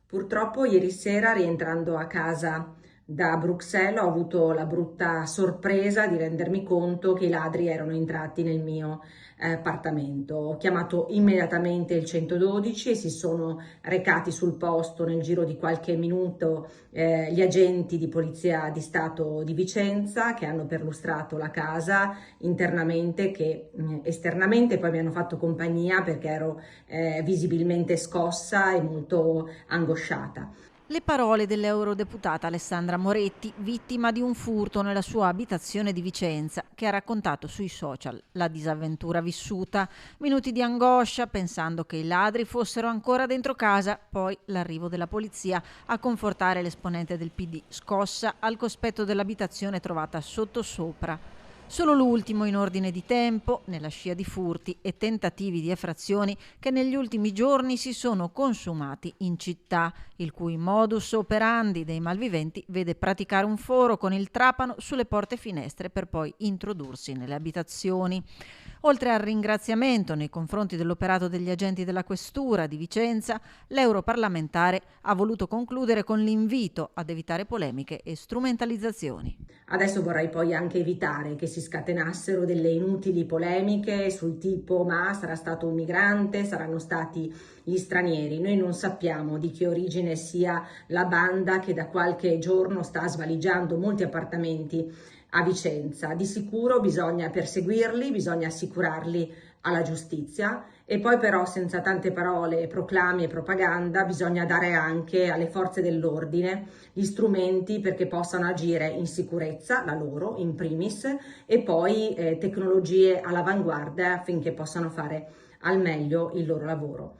Purtroppo ieri sera, rientrando a casa da Bruxelles, ho avuto la brutta sorpresa di rendermi conto che i ladri erano entrati nel mio appartamento. Ho chiamato immediatamente il 112 e si sono recati sul posto nel giro di qualche minuto gli agenti di Polizia di Stato di Vicenza, che hanno perlustrato la casa internamente che esternamente. Poi mi hanno fatto compagnia perché ero visibilmente scossa e molto angosciata. Le parole dell'eurodeputata Alessandra Moretti, vittima di un furto nella sua abitazione di Vicenza, che ha raccontato sui social la disavventura vissuta, minuti di angoscia pensando che i ladri fossero ancora dentro casa, poi l'arrivo della polizia a confortare l'esponente del PD, scossa al cospetto dell'abitazione trovata sottosopra. Solo l'ultimo in ordine di tempo, nella scia di furti e tentativi di effrazioni che negli ultimi giorni si sono consumati in città, il cui modus operandi dei malviventi vede praticare un foro con il trapano sulle porte e finestre per poi introdursi nelle abitazioni. Oltre al ringraziamento nei confronti dell'operato degli agenti della Questura di Vicenza, l'europarlamentare ha voluto concludere con l'invito ad evitare polemiche e strumentalizzazioni. Adesso vorrei poi anche evitare che si scatenassero delle inutili polemiche sul tipo: ma sarà stato un migrante, saranno stati gli stranieri. Noi non sappiamo di che origine sia la banda che da qualche giorno sta svaligiando molti appartamenti a Vicenza. Di sicuro bisogna perseguirli, bisogna assicurarli alla giustizia, e poi però, senza tante parole, proclami e propaganda, bisogna dare anche alle forze dell'ordine gli strumenti perché possano agire in sicurezza, la loro in primis, e poi tecnologie all'avanguardia affinché possano fare al meglio il loro lavoro.